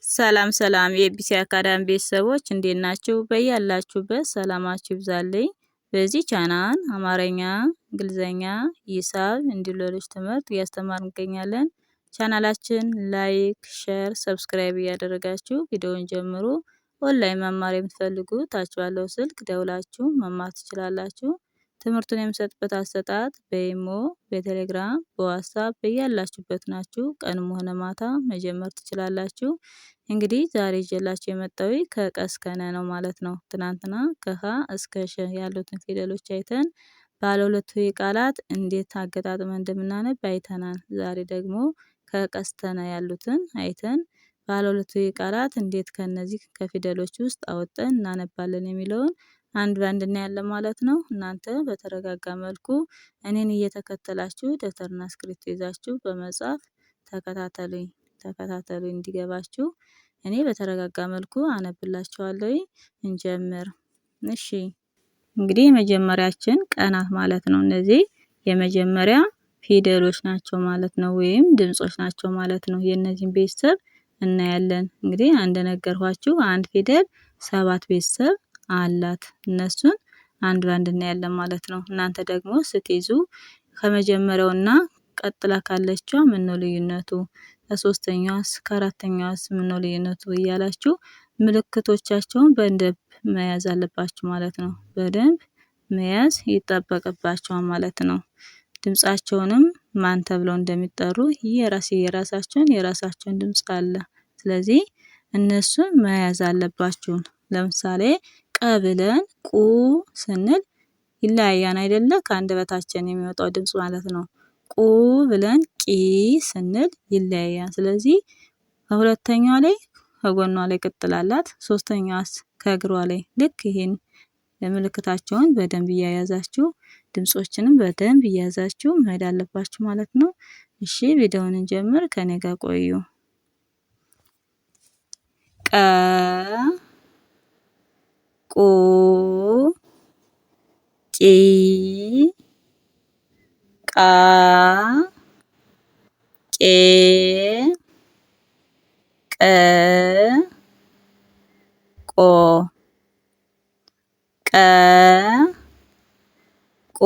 ሰላም ሰላም የኤቢሲ አካዳሚ ቤተሰቦች እንዴት ናችሁ? በያላችሁበት ሰላማችሁ ይብዛልኝ። በዚህ ቻናል አማርኛ፣ እንግሊዘኛ፣ ሂሳብ እንዲሁም ሌሎች ትምህርት እያስተማርን እንገኛለን። ቻናላችን ላይክ፣ ሼር፣ ሰብስክራይብ እያደረጋችሁ ቪዲዮውን ጀምሩ። ኦንላይን መማር የምትፈልጉ ታች ባለው ስልክ ደውላችሁ መማር ትችላላችሁ። ትምህርቱን የምሰጥበት አሰጣጥ በኢሞ፣ በቴሌግራም፣ በዋትስአፕ በያላችሁበት ናችሁ ቀንም ሆነ ማታ መጀመር ትችላላችሁ። እንግዲህ ዛሬ ይዤላችሁ የመጣው ከቀ እስከ ነ ነው ማለት ነው። ትናንትና ከሀ እስከ ሸ ያሉትን ፊደሎች አይተን ባለ ሁለት ሆሄ ቃላት እንዴት አገጣጥመን እንደምናነብ አይተናል። ዛሬ ደግሞ ከቀ እስከ ነ ያሉትን አይተን ባለ ሁለት ሆሄ ቃላት እንዴት ከነዚህ ከፊደሎች ውስጥ አወጣን እናነባለን የሚለውን አንድ ባንድ እናያለን ማለት ነው። እናንተ በተረጋጋ መልኩ እኔን እየተከተላችሁ ደብተርና እስክሪብቶ ይዛችሁ በመጻፍ ተከታተሉኝ እንዲገባችሁ። እኔ በተረጋጋ መልኩ አነብላችኋለሁ። እንጀምር። እሺ እንግዲህ የመጀመሪያችን ቀናት ማለት ነው። እነዚህ የመጀመሪያ ፊደሎች ናቸው ማለት ነው፣ ወይም ድምጾች ናቸው ማለት ነው። የእነዚህን ቤተሰብ እናያለን። እንግዲህ እንደነገርኳችሁ አንድ ፊደል 7 ቤተሰብ አላት። እነሱን አንድ ባንድ እናያለን ማለት ነው። እናንተ ደግሞ ስትይዙ ከመጀመሪያውና ቀጥላ ካለችው ምን ነው ልዩነቱ፣ ከሶስተኛዋስ ከአራተኛዋስ ምን ነው ልዩነቱ እያላችሁ ምልክቶቻቸውን በደንብ መያዝ አለባችሁ ማለት ነው። በደንብ መያዝ ይጠበቅባችኋል ማለት ነው። ድምጻቸውንም ማን ተብለው እንደሚጠሩ የራሳቸውን ድምጽ አለ። ስለዚህ እነሱን መያዝ አለባችሁ። ለምሳሌ ቀ ብለን ቁ ስንል ይለያያን አይደለ? ከአንደበታችን የሚወጣው ድምጽ ማለት ነው። ቁ ብለን ቂ ስንል ይለያያል። ስለዚህ ከሁለተኛዋ ላይ ከጎኗ ላይ ቅጥል አላት፣ ሶስተኛዋስ ከእግሯ ላይ። ልክ ይሄን ምልክታቸውን በደንብ እያያዛችሁ ድምጾችንም በደንብ እያያዛችሁ መሄድ አለባችሁ ማለት ነው። እሺ ቪዲዮውን እንጀምር፣ ከኔ ጋር ቆዩ። ቀ ቁ ቂ ቃ ቄ ቀ ቆ ቀ ቁ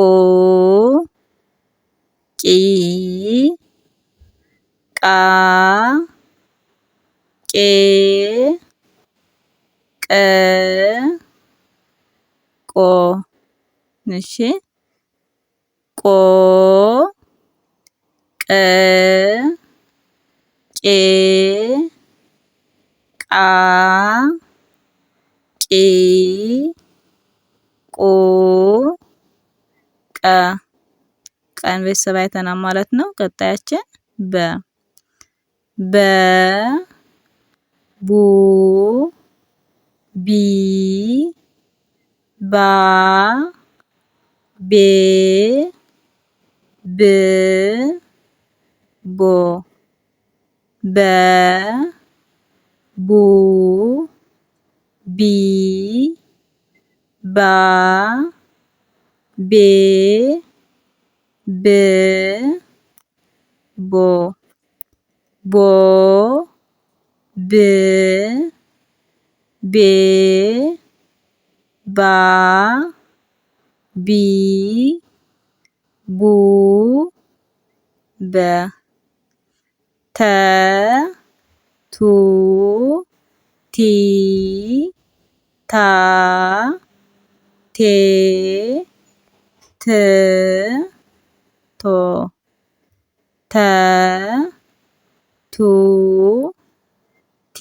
ቂ ቃ ቄ ቀ ቆ። እሺ ቆ ቀ ቄ ቃ ቂ ቁ ቀ። ቀን ቤተሰብ አይተናል ማለት ነው። ቀጣያችን በ ቡ ቢ ባ ቤ ብ ቦ በ ቡ ቢ ባ ቤ ብ ቦ ቦ ብ ቤ ባ ቢ ቡ በ ተ ቱ ቲ ታ ቴ ት ቶ ተ ቱ ቲ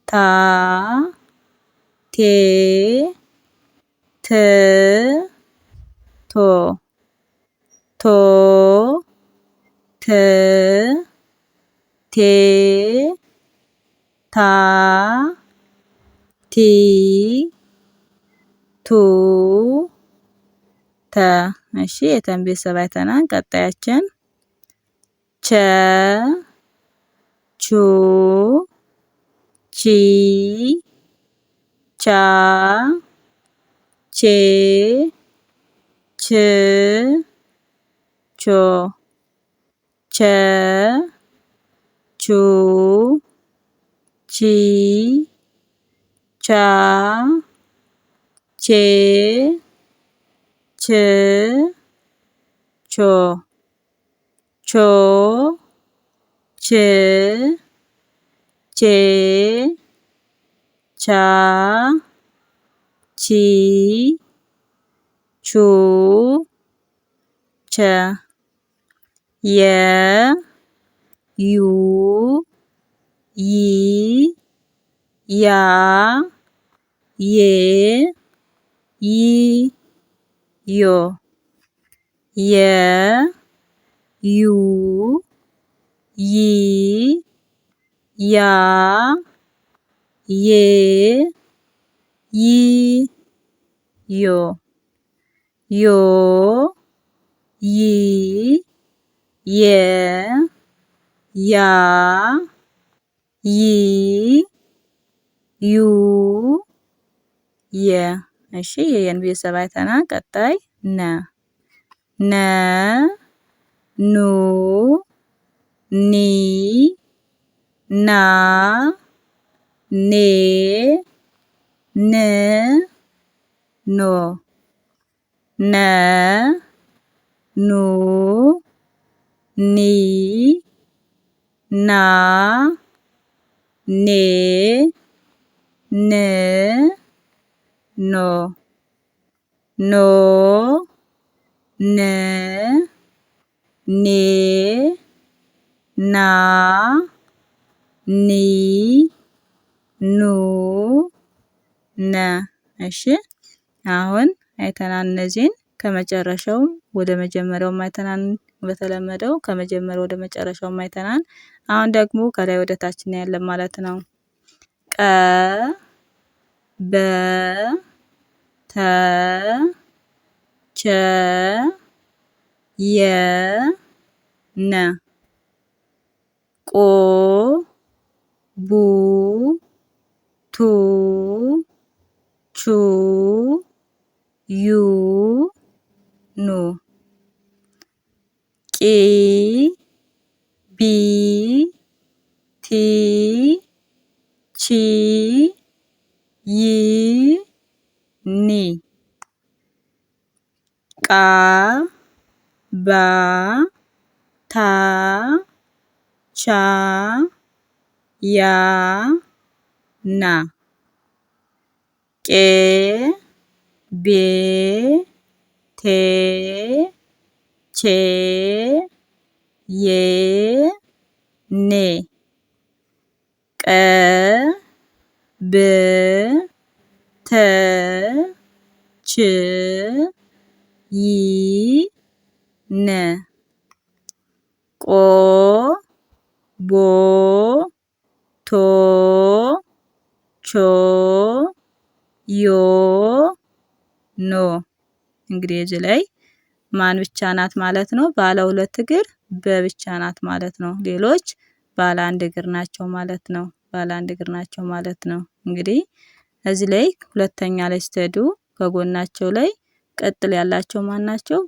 ታ ቴ ት ቶ ቶ ት ቴ ታ ቲ ቱ ተ። እሺ የተን ቤተሰብ አይተናል። ቀጣያችን ቸ ቹ ቺ ቻ ቼ ች ቾ ቸ ቹ ቺ ቻ ቼ ች ቾ ቾ ች ቼ ቻ ቺ ቹ ቸ የ ዩ ይ ያ ዬ ይ ዮ የ ዩ ይ ያ ዬ ይ ዮ ዮ ይ የ ያ ይ ዩ የ። እሺ የየን ቤተሰብ አይተናል። ቀጣይ ነ ነ ኑ ኒ ና ኔ ን ኖ ነ ኑ ኒ ና ኔ ን ኖ ኖ ን ኔ ና ኒ ኑ ነ። እሺ አሁን አይተናል እነዚህን። ከመጨረሻው ወደ መጀመሪያው አይተናል። በተለመደው ከመጀመሪያው ወደ መጨረሻው አይተናል። አሁን ደግሞ ከላይ ወደ ታች እናያለን ማለት ነው። ቀ በ ተ ቸ የ ነ ቆ ቡ ቱ ቹ ዩ ኑ ቂ ቢ ቲ ቺ ይ ኒ ቃ ባ ታ ቻ ያ ና ቄ ቤ ቴ ቼ ዬ ኔ ቀ ብ ተ ች ይ ነ ቆ ቦ ቶ ቾ ዮ ኖ። እንግዲህ እዚህ ላይ ማን ብቻ ናት ማለት ነው? ባለ ሁለት እግር በብቻ ናት ማለት ነው። ሌሎች ባለ አንድ እግር ናቸው ማለት ነው። ባለ አንድ እግር ናቸው ማለት ነው። እንግዲህ እዚህ ላይ ሁለተኛ ላይ ስትሄዱ ከጎናቸው ላይ ቀጥል ያላቸው ማን ናቸው?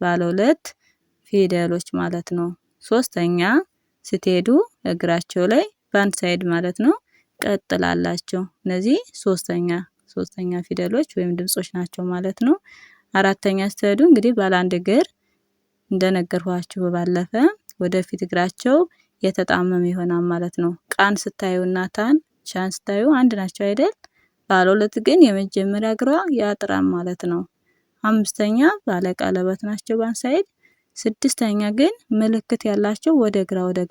ባለ ሁለት ፊደሎች ማለት ነው። ሶስተኛ ስትሄዱ እግራቸው ላይ በአንድ ሳይድ ማለት ነው ቀጥል አላቸው። እነዚህ ሶስተኛ ፊደሎች ወይም ድምጾች ናቸው ማለት ነው። አራተኛ ስትሄዱ እንግዲህ ባለ አንድ እግር እንደነገርኳችሁ ባለፈ ወደፊት እግራቸው የተጣመመ ይሆናል ማለት ነው። ቃን ስታዩና ታን ሻን ስታዩ አንድ ናቸው አይደል? ባለ ሁለት ግን የመጀመሪያ እግሯ ያጥራል ማለት ነው። አምስተኛ ባለ ቀለበት ናቸው በአንድ ሳይድ። ስድስተኛ ግን ምልክት ያላቸው ወደ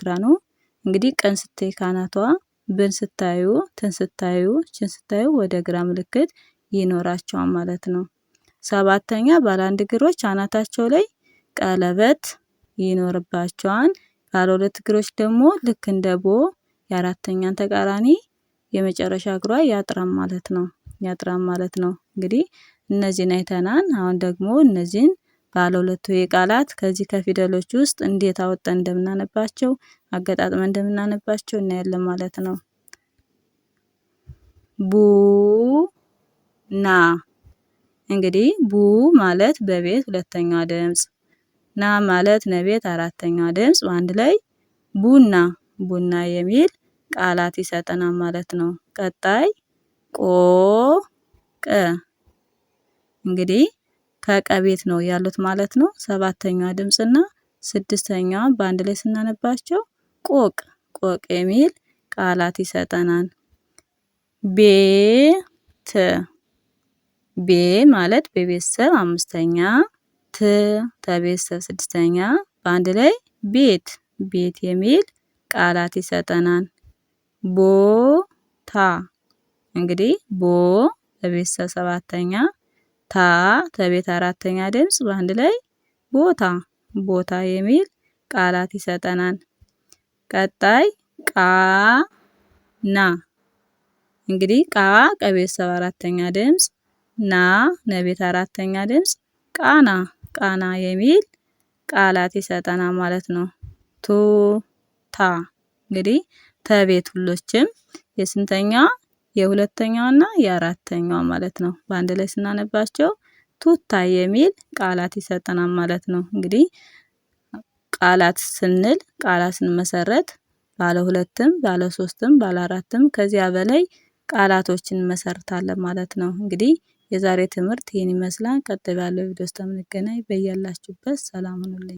ግራ ነው። እንግዲህ ቀን ስታይ ካናቷ ብን ስታዩ ትን ስታዩ ችን ስታዩ ወደ ግራ ምልክት ይኖራቸዋል ማለት ነው። ሰባተኛ ባለ አንድ እግሮች አናታቸው ላይ ቀለበት ይኖርባቸዋል። ባለ ሁለት እግሮች ደግሞ ልክ እንደ ቦ የአራተኛን ተቃራኒ የመጨረሻ እግሯ ያጥራል ማለት ነው። እንግዲህ እነዚህን አይተናል። አሁን ደግሞ እነዚህን ባለ ሁለት ቃላት ከዚህ ከፊደሎች ውስጥ እንዴት አወጣን እንደምናነባቸው አገጣጥመን እንደምናነባቸው እናያለን ማለት ነው። ቡ ና። እንግዲህ ቡ ማለት በቤት ሁለተኛ ድምጽ፣ ና ማለት ነቤት አራተኛ ድምጽ፣ በአንድ ላይ ቡና የሚል ቃላት ይሰጠናል ማለት ነው። ቀጣይ ቆቅ እንግዲህ ከቀ ቤት ነው ያሉት ማለት ነው። ሰባተኛዋ ድምጽና ስድስተኛዋ በአንድ ላይ ስናነባቸው ቆቅ ቆቅ የሚል ቃላት ይሰጠናል። ቤት ቤ ማለት በቤተሰብ አምስተኛ፣ ት ተቤተሰብ ስድስተኛ በአንድ ላይ ቤት ቤት የሚል ቃላት ይሰጠናል። ቦታ እንግዲህ ቦ በቤተሰብ ሰባተኛ፣ ታ ተቤት አራተኛ ድምጽ በአንድ ላይ ቦታ ቦታ የሚል ቃላት ይሰጠናል። ቀጣይ ቃና እንግዲህ ቃ ከቤተሰብ አራተኛ ድምጽ፣ ና ነቤት አራተኛ ድምጽ ቃና ቃና የሚል ቃላት ይሰጠናል ማለት ነው። ቱታ እንግዲህ ተቤት ሁሎችም የስንተኛ የሁለተኛውና የአራተኛው ማለት ነው። በአንድ ላይ ስናነባቸው ቱታ የሚል ቃላት ይሰጠናል ማለት ነው። እንግዲህ ቃላት ስንል ቃላት ስንመሰረት ባለ ሁለትም ባለ ሶስትም ባለ አራትም ከዚያ በላይ ቃላቶችን እንመሰርታለን ማለት ነው። እንግዲህ የዛሬ ትምህርት ይህን ይመስላል። ቀጣይ ባለው ቪዲዮ እስከምንገናኝ በያላችሁበት ሰላም ሁኑልኝ።